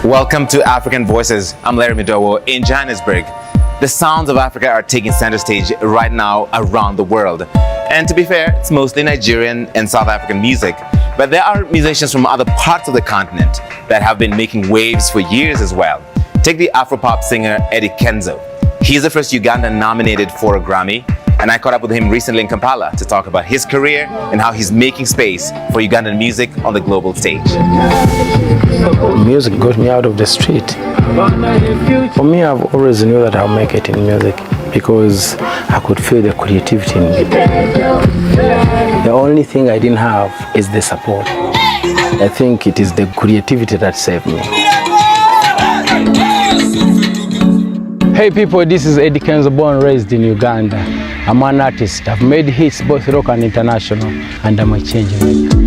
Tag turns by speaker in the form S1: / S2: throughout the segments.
S1: Welcome to African Voices. I'm Larry Midowo in Johannesburg. The sounds of Africa are taking center stage right now around the world. And to be fair, it's mostly Nigerian and South African music. But there are musicians from other parts of the continent that have been making waves for years as well. Take the Afropop singer Eddy Kenzo. He's the first Ugandan nominated for a Grammy, and I caught up with him recently in Kampala to talk about his career and how he's making space for Ugandan music on the global stage.
S2: Music got me out of the street. For me, I've always knew that I'll make it in music because I could feel the creativity in it. The only thing I didn't have is the support. I think it is the creativity that saved me. Hey people, this is Eddy Kenzo, born and raised in Uganda. I'm an artist. I've made hits both rock and international, and I'm a change maker.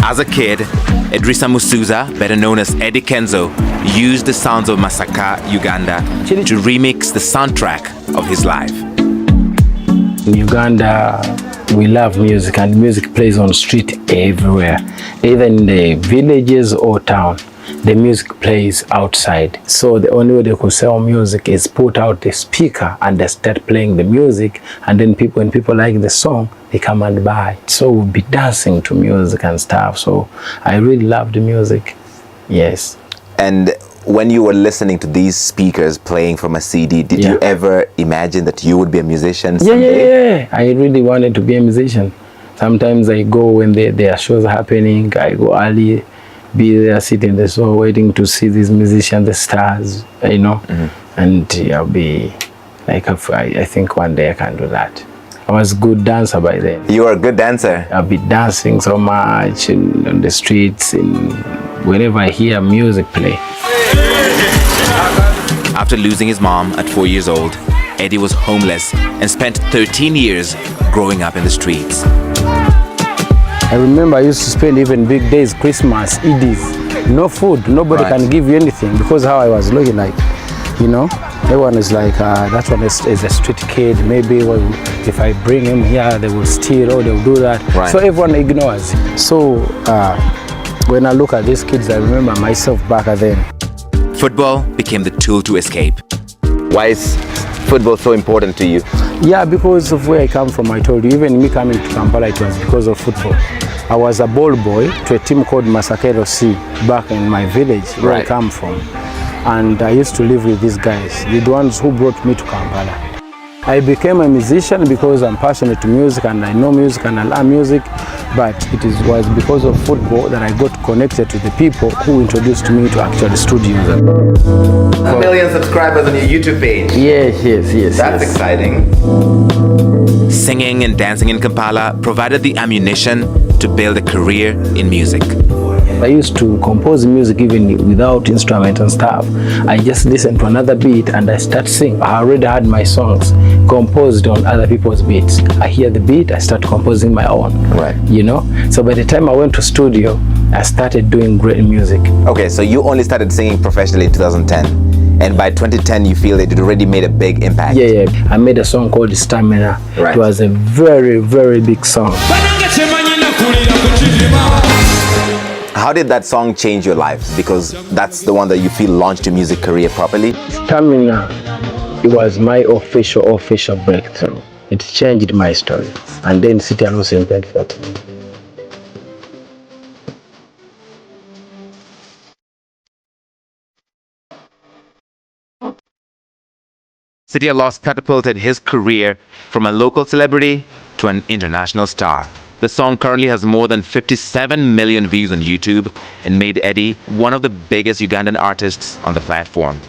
S1: As a kid, Edrisah Musuuza, better known as Eddy Kenzo, used the sounds of Masaka, Uganda to remix the soundtrack of his life.
S2: In Uganda, we love music, and music plays on the street everywhere. Even in the villages or town, the music plays outside. So the only way they could sell music is put out the speaker and they start playing the music, and then when people like the song, they come and buy. So we'll be dancing to music and stuff. So I really love the music. Yes.
S1: And when you were listening to these speakers playing from a CD, did you ever imagine that you would be a musician someday?
S2: Yeah. I really wanted to be a musician. Sometimes I go when there are shows happening, I go early, be there, sit in the show, waiting to see these musicians, the stars, you know. And I'll be like, I think one day I can do that. I was a good dancer by then.
S1: You were a good dancer?
S2: I'll be dancing so much on the streets, and whenever I hear music play.
S1: After losing his mom at 4 years old, Eddy was homeless and spent 13 years growing up in the streets.
S2: I remember I used to spend even big days, Christmas, Eddies, no food, nobody can give you anything because how I was looking like, you know. Everyone is like, that one is a street kid, maybe if I bring him here, they will steal or they'll do that. So everyone ignores. So when I look at these kids, I remember myself back then.
S1: Football became the tool to escape. Why is football so important to you?
S2: Yeah, because of where I come from. I told you, even me coming to Kampala, it was because of football. I was a ball boy to a team called Masakero C back in my village where I come from. And I used to live with these guys, the ones who brought me to Kampala. I became a musician because I'm passionate to music and I know music and I love music, but was because of football that I got connected to the people who introduced me to actual studios.
S1: 1 million subscribers on your YouTube page.
S2: Yes.
S1: That's exciting. Singing and dancing in Kampala provided the ammunition to build a career in music.
S2: I used to compose music even without instruments and stuff. I just listen to another beat and I start singing. I already had my songs composed on other people's beats. I hear the beat, I start composing my own. You know? So by the time I went to studio, I started doing great music. Okay, so you only started singing professionally in 2010. And by 2010, you feel it already made a big impact. Yeah. I made a song called Stamina. It was a very, very big song. How did that song change your life? Because that's the one that you feel launched your music career properly. Stamina, it was my official breakthrough. It changed my story. And then City Alus invented that.
S1: City Loss catapulted his career from a local celebrity to an international star. The song currently has more than 57 million views on YouTube and made Eddy one of the biggest Ugandan artists on the platform.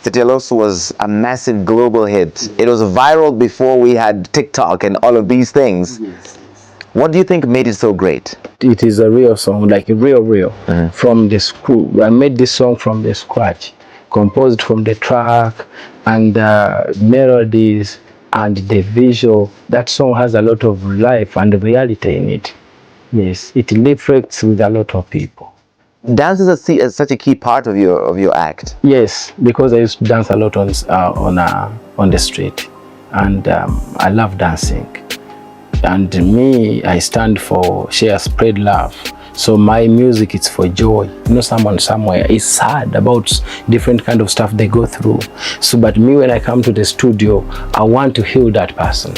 S1: City Loss was a massive global hit. It was viral before we had TikTok and all of these things. What do you think made it so great? It is a real song, like real. From the school. I made this song from the scratch, composed from the track and the melodies and the visual. That song has a lot of life and reality in it. Yes, it reflects with a lot of people. Dance is such a key part of your act. Yes, because I used to dance a lot on the street, and I love dancing.
S2: And me, I stand for share, spread love. So my music is for joy. You know, someone somewhere is sad about different kind of stuff they go through. So, but me, when I come to the studio, I want to heal that person,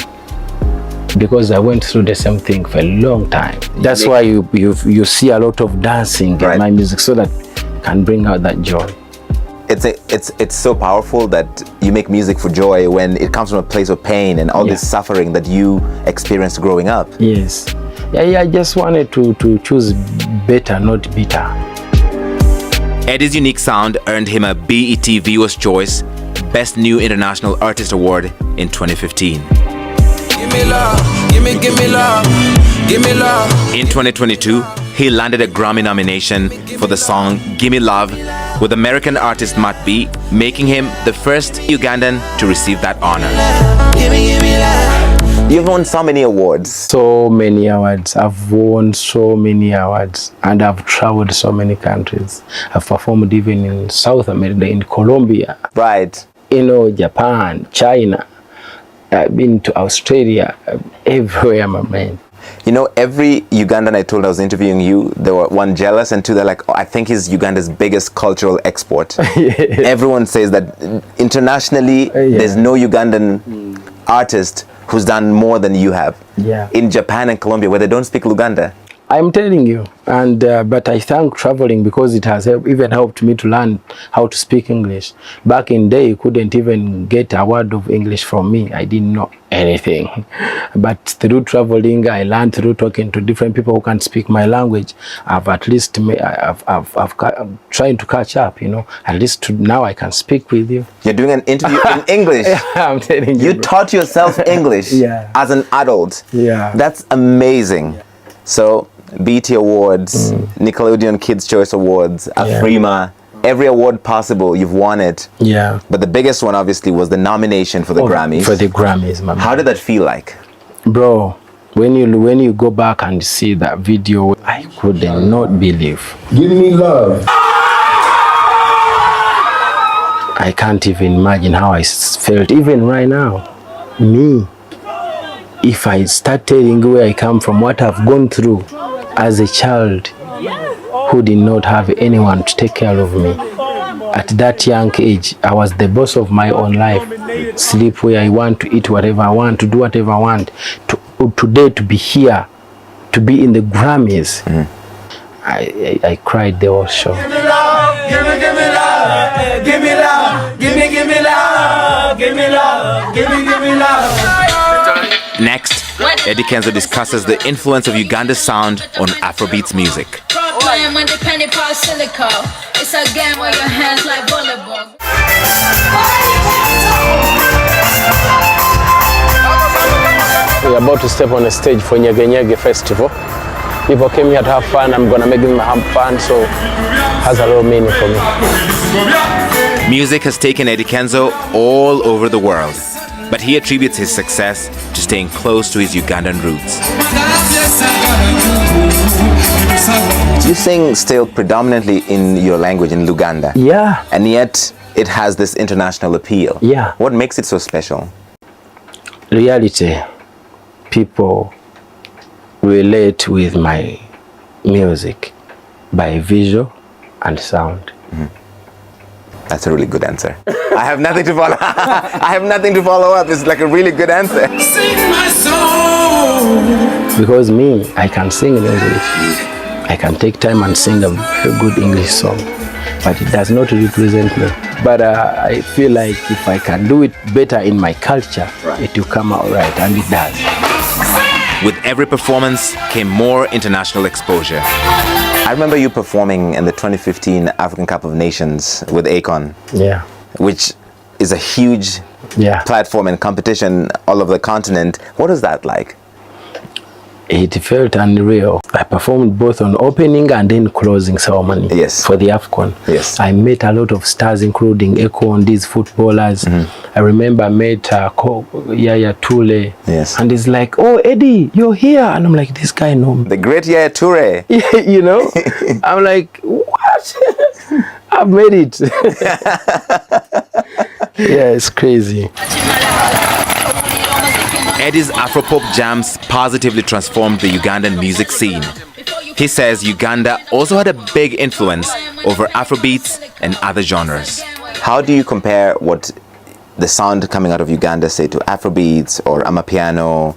S2: because I went through the same thing for a long time. That's why you see a lot of dancing in my music, so that can bring out that joy.
S1: It's so powerful that you make music for joy when it comes from a place of pain and all this suffering that you experienced growing up.
S2: Yes. Yeah, I just wanted to choose better, not bitter.
S1: Eddy's unique sound earned him a BET Viewer's Choice Best New International Artist Award in 2015.
S3: Give me love, give me love, give me love.
S1: In 2022, he landed a Grammy nomination for the song Gimme Love, with American artist Matt B making him the first Ugandan to receive that honor.
S3: Give me love.
S1: You've won so many awards.
S2: So many awards. I've won so many awards, and I've traveled so many countries. I've performed even in South America, in Colombia.
S1: Right.
S2: You know, Japan, China. I've been to Australia, everywhere, my man.
S1: You know, every Ugandan I told I was interviewing you, they were one jealous and two they're like, oh, I think he's Uganda's biggest cultural export. Everyone says that internationally, there's no Ugandan artist who's done more than you have.
S2: Yeah.
S1: In Japan and Colombia, where they don't speak Luganda.
S2: I'm telling you, and but I thank traveling, because it has even helped me to learn how to speak English. Back in day, you couldn't even get a word of English from me. I didn't know anything. But through traveling, I learned through talking to different people who can speak my language. I've at least I'm trying to catch up. You know, at least now I can speak with you.
S1: You're doing an interview in English.
S2: I'm telling you.
S1: You taught yourself English as an adult.
S2: Yeah.
S1: That's amazing. So, BET Awards, Nickelodeon Kids' Choice Awards, Afrima, every award possible, you've won it.
S2: Yeah.
S1: But the biggest one, obviously, was the nomination for the Grammys.
S2: For the Grammys, my man.
S1: How did that feel like?
S2: Bro, when you go back and see that video, I could not believe.
S4: Give me love.
S2: I can't even imagine how I felt, even right now. Me, if I start telling where I come from, what I've gone through as a child who did not have anyone to take care of me. At that young age, I was the boss of my own life. Sleep where I want, to eat whatever I want, to do whatever I want. Today, to be here, to be in the Grammys, I cried the whole show.
S3: Give me love, give me love, give me love, give me love, give me love, give me love.
S1: Next, Eddy Kenzo discusses the influence of Uganda's sound on Afrobeats music.
S2: We're about to step on a stage for Nyege Nyege Festival. People came here to have fun. I'm gonna make them have fun, so it has a lot of meaning for me.
S1: Music has taken Eddy Kenzo all over the world, but he attributes his success to staying close to his Ugandan roots. You sing still predominantly in your language, in Luganda.
S2: Yeah.
S1: And yet it has this international appeal.
S2: Yeah.
S1: What makes it so special?
S2: Reality. People relate with my music by visual and sound.
S1: That's a really good answer. I have nothing to follow. I have nothing to follow up. It's like a really good answer.
S3: Sing my song.
S2: Because me, I can sing in English. I can take time and sing a very good English song, but it does not represent me. But I feel like if I can do it better in my culture, it will come out right, and it does.
S1: With every performance came more international exposure. I remember you performing in the 2015 African Cup of Nations with Akon.
S2: Yeah.
S1: Which is a huge platform and competition all over the continent. What is that like?
S2: It felt unreal. I performed both on opening and then closing ceremony for the AFCON.
S1: Yes.
S2: I met a lot of stars, including Akon, these footballers. I remember I met Yaya Toure.
S1: Yes.
S2: And he's like, oh, Eddy, you're here. And I'm like, this guy knows me.
S1: The great Yaya Toure.
S2: You know? I'm like, what? I've made it. Yeah, it's crazy.
S1: Eddy's Afropop jams positively transformed the Ugandan music scene. He says Uganda also had a big influence over Afrobeats and other genres. How do you compare what the sound coming out of Uganda, say, to Afrobeats or Amapiano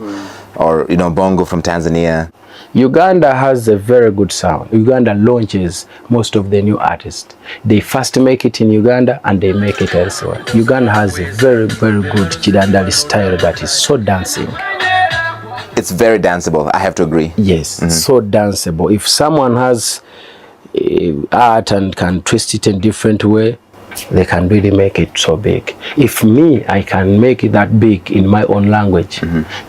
S1: or bongo from Tanzania?
S2: Uganda has a very good sound. Uganda launches most of the new artists. They first make it in Uganda and they make it elsewhere. Uganda has a very, very good Chidandali style that is so dancing.
S1: It's very danceable, I have to agree.
S2: Yes, so danceable. If someone has art and can twist it in a different way, they can really make it so big. If me, I can make it that big in my own language,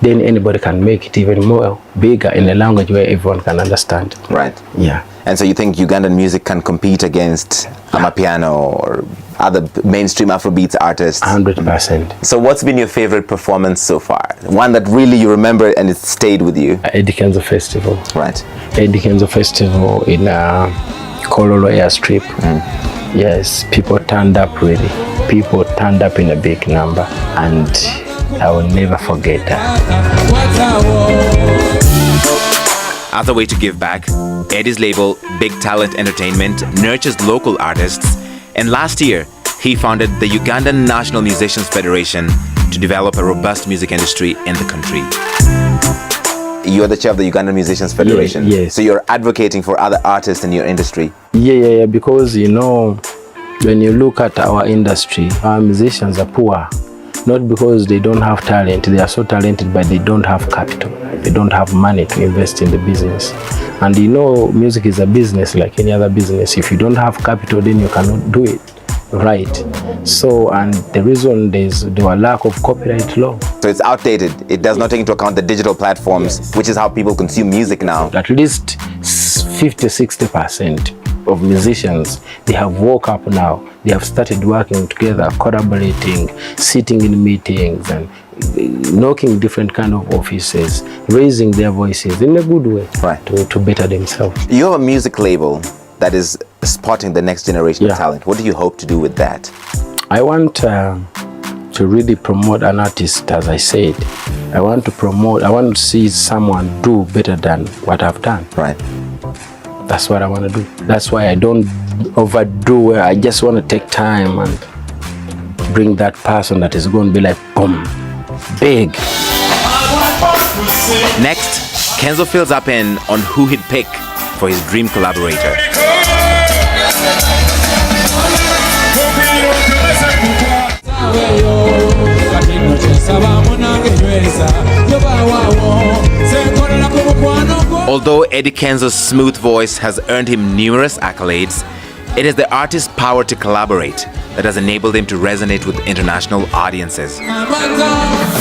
S2: then anybody can make it even more bigger in a language where everyone can understand.
S1: Right.
S2: Yeah.
S1: And so you think Ugandan music can compete against Amapiano or other mainstream Afrobeats artists?
S2: 100%.
S1: So what's been your favorite performance so far? One that really you remember and it stayed with you?
S2: Eddy Kenzo Festival.
S1: Right.
S2: Eddy Kenzo Festival in Kololo Airstrip. Yes, people turned up really. People turned up in a big number and I will never forget that.
S1: As a way to give back, Eddy's label, Big Talent Entertainment, nurtures local artists, and last year, he founded the Ugandan National Musicians Federation to develop a robust music industry in the country. You're the chair of the Ugandan Musicians Federation.
S2: Yes.
S1: So you're advocating for other artists in your industry.
S2: Yeah, because when you look at our industry, our musicians are poor. Not because they don't have talent, they are so talented, but they don't have capital. They don't have money to invest in the business. And music is a business like any other business. If you don't have capital, then you cannot do it right. So, and the reason there were lack of copyright law.
S1: So it's outdated. It does not take into account the digital platforms, which is how people consume music now.
S2: At least 50-60% of musicians, they have woke up now. They have started working together, collaborating, sitting in meetings and knocking different kind of offices, raising their voices in a good way,
S1: right,
S2: to better themselves.
S1: You have a music label that is spotting the next generation of talent. What do you hope to do with that?
S2: I want to really promote an artist, as I said. I want to see someone do better than what I've done.
S1: Right.
S2: That's what I want to do. That's why I don't overdo it. I just want to take time and bring that person that is going to be like, boom, big.
S1: Next, Kenzo fills up on who he'd pick for his dream collaborator. Although Eddy Kenzo's smooth voice has earned him numerous accolades, it is the artist's power to collaborate that has enabled him to resonate with international audiences.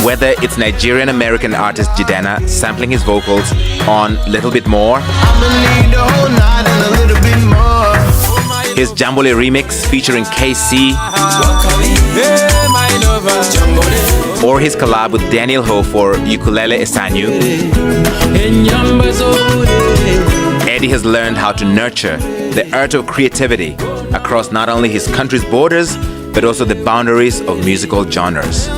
S1: Whether it's Nigerian-American artist Jidena sampling his vocals on Little Bit More, his Jambole remix featuring KC, or his collab with Daniel Ho for Ukulele Esanyu, Eddy has learned how to nurture the art of creativity across not only his country's borders, but also the boundaries of musical genres.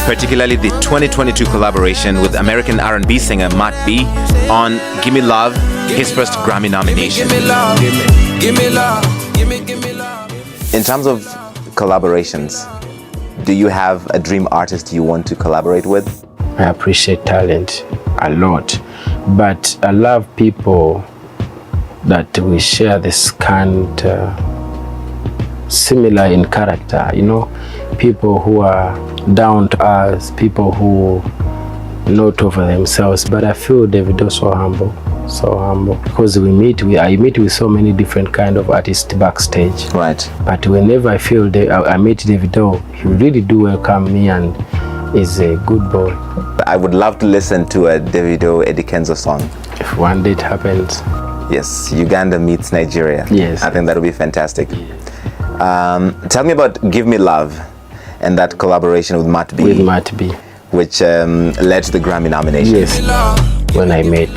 S1: Particularly the 2022 collaboration with American R&B singer Matt B on Gimme Love, his first Grammy nomination. In terms of collaborations, do you have a dream artist you want to collaborate with?
S2: I appreciate talent a lot, but I love people that we share this kind, similar in character, people who are down to earth, people who not over themselves. But I feel Davido so humble, because I meet with so many different kind of artists backstage.
S1: Right. But
S2: whenever I feel I meet Davido, he really do welcome me and is a good boy.
S1: I would love to listen to a Davido Eddy Kenzo song.
S2: If one day it happens.
S1: Yes, Uganda meets Nigeria.
S2: Yes.
S1: I think that would be fantastic. Yes. Tell me about Give Me Love and that collaboration with Matt B.
S2: With Matt B.
S1: Which led to the Grammy nomination.
S2: Yes. When I met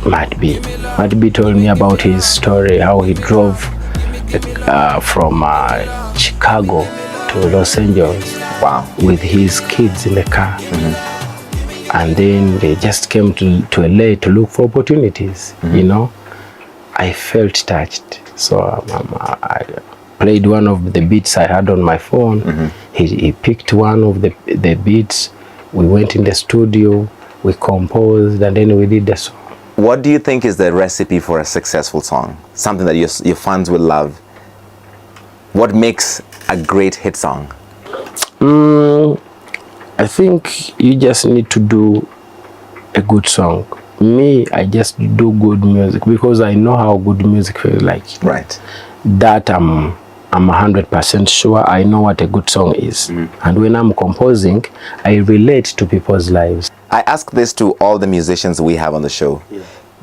S2: Matt B. Matt B told me about his story, how he drove from Chicago to Los Angeles.
S1: Wow.
S2: With his kids in the car. and then they just came to LA to look for opportunities. You know, I felt touched. So I played one of the beats I had on my phone. He picked one of the beats. We went in the studio, we composed, and then we did the song.
S1: What do you think is the recipe for a successful song? Something that your fans will love. What makes a great hit song?
S2: I think you just need to do a good song. Me, I just do good music because I know how good music feels like.
S1: Right.
S2: That I'm 100% sure I know what a good song is. And when I'm composing, I relate to people's lives.
S1: I ask this to all the musicians we have on the show.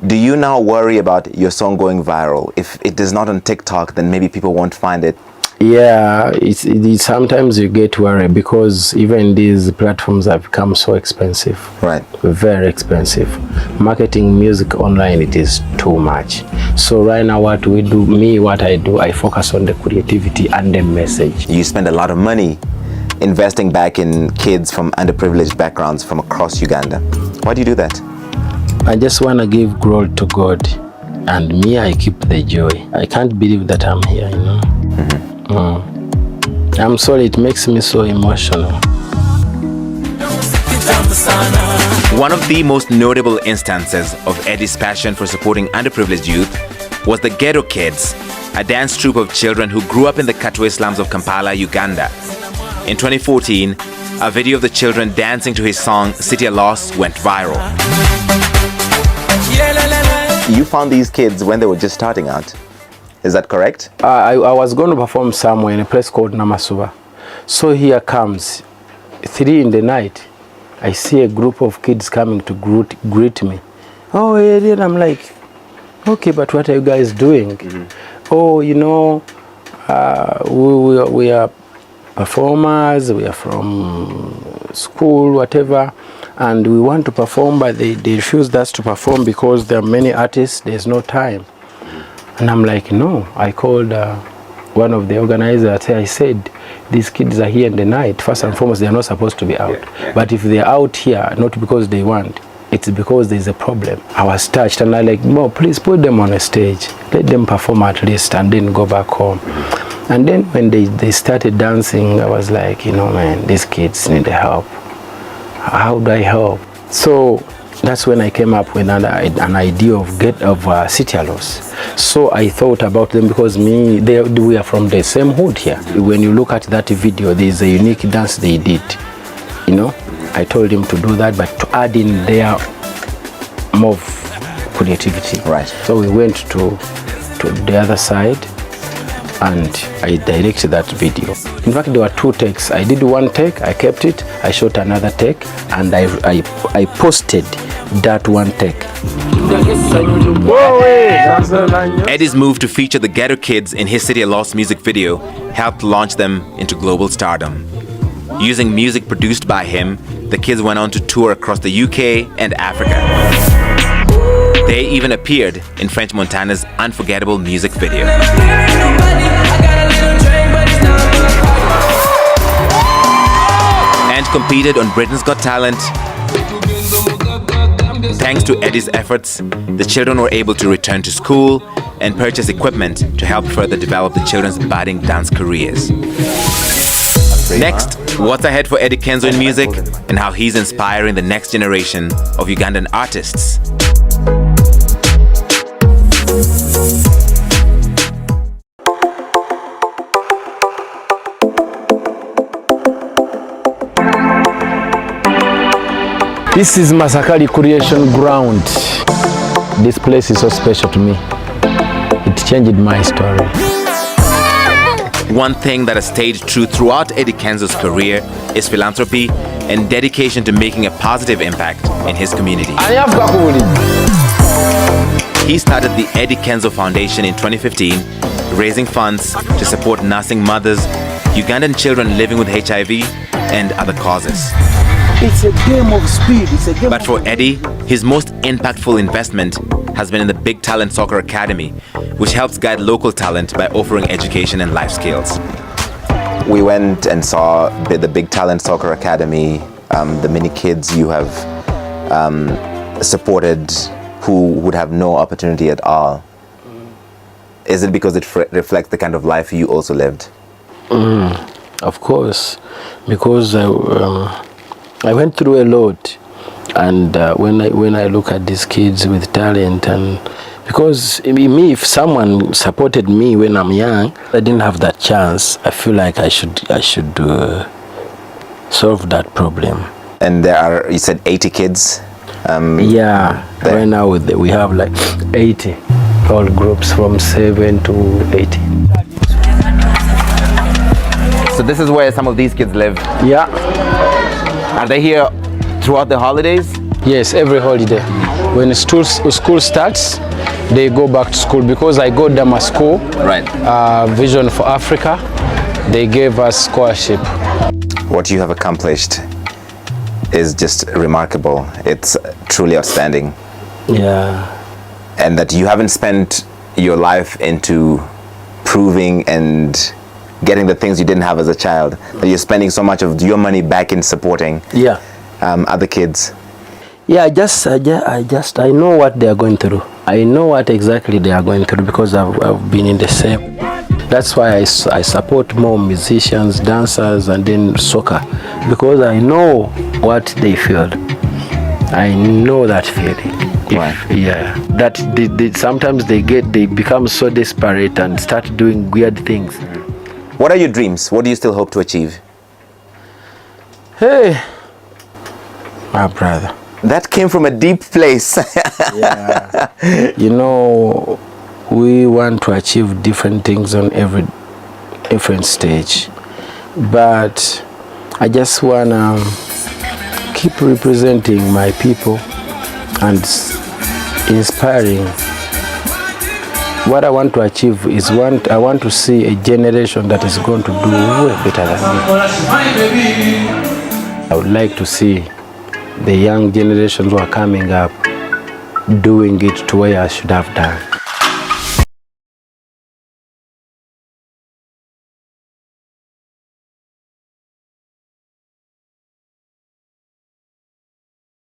S1: Do you now worry about your song going viral? If it is not on TikTok, then maybe people won't find it.
S2: Yeah, it's sometimes you get worried because even these platforms have become so expensive.
S1: Right.
S2: Very expensive. Marketing music online, it is too much. So right now what we do, what I do, I focus on the creativity and the message.
S1: You spend a lot of money investing back in kids from underprivileged backgrounds from across Uganda. Why do you do that?
S2: I just want to give glory to God, and me, I keep the joy. I can't believe that I'm here, you know. I'm sorry, it makes me so emotional.
S1: One of the most notable instances of Eddy's passion for supporting underprivileged youth was the Ghetto Kids, a dance troupe of children who grew up in the Katwe slums of Kampala, Uganda. In 2014, a video of the children dancing to his song City of Loss went viral. You found these kids when they were just starting out. Is that correct?
S2: I was going to perform somewhere in a place called Namasuba. So here comes 3 in the night. I see a group of kids coming to greet me. Oh, Eddy, and I'm like, okay, but what are you guys doing? Oh, you know, we are performers, we are from school, whatever, and we want to perform, but they refused us to perform because there are many artists, there's no time. And I'm like, no. I called one of the organizers. I said, these kids are here in the night. First and foremost, they are not supposed to be out. But if they are out here, not because they want, it's because there's a problem. I was touched, and I like, no, please put them on a stage. Let them perform at least, and then go back home. And then when they started dancing, I was like, you know, man, these kids need help. How do I help? So that's when I came up with an idea of City of Loss. So I thought about them because we are from the same hood here. When you look at that video, there is a unique dance they did. You know, I told him to do that, but to add in their more creativity.
S1: Right.
S2: So we went to the other side, and I directed that video. In fact, there were 2 takes. I did 1 take, I kept it, I shot another take, and I posted that 1 take.
S1: Eddy's move to feature the Ghetto Kids in his City of Loss music video helped launch them into global stardom. Using music produced by him, the kids went on to tour across the UK and Africa. They even appeared in French Montana's unforgettable music video. And competed on Britain's Got Talent. Thanks to Eddy's efforts, the children were able to return to school and purchase equipment to help further develop the children's budding dance careers. Next, what's ahead for Eddy Kenzo in music and how he's inspiring the next generation of Ugandan artists.
S2: This is Masakali Creation Ground. This place is so special to me. It changed my story.
S1: One thing that has stayed true throughout Eddy Kenzo's career is philanthropy and dedication to making a positive impact in his community. He started the Eddy Kenzo Foundation in 2015, raising funds to support nursing mothers, Ugandan children living with HIV, and other causes.
S3: It's a game of speed.
S1: But for Eddy, his most impactful investment has been in the Big Talent Soccer Academy, which helps guide local talent by offering education and life skills. We went and saw the Big Talent Soccer Academy, the many kids you have supported who would have no opportunity at all? Is it because it reflects the kind of life you also lived?
S2: Of course, because I went through a lot, and when I look at these kids with talent, and because me, if someone supported me when I'm young, I didn't have that chance. I feel like I should solve that problem.
S1: And there are, you said 80 kids?
S2: Yeah,
S1: there.
S2: right now we have like 80, all groups from 7 to 18.
S1: So this is where some of these kids live?
S2: Yeah.
S1: Are they here throughout the holidays?
S2: Yes, every holiday. When school starts, they go back to school, because I got them a school,
S1: right?
S2: Vision for Africa. They gave us scholarship.
S1: What you have accomplished is just remarkable. It's truly outstanding.
S2: Yeah.
S1: And that you haven't spent your life into proving and getting the things you didn't have as a child, that you're spending so much of your money back in supporting other kids.
S2: Yeah, I know what they are going through. I know what exactly they are going through, because I've been in the same. That's why I support more musicians, dancers, and then soccer, because I know what they feel. I know that feeling. That sometimes they become so desperate and start doing weird things.
S1: What are your dreams? What do you still hope to achieve?
S2: Hey, my brother.
S1: That came from a deep place.
S2: Yeah. You know, we want to achieve different things on every different stage. But I just want to keep representing my people and inspiring. What I want to achieve is I want to see a generation that is going to do way better than me. I would like to see the young generations who are coming up doing it to where I should have done.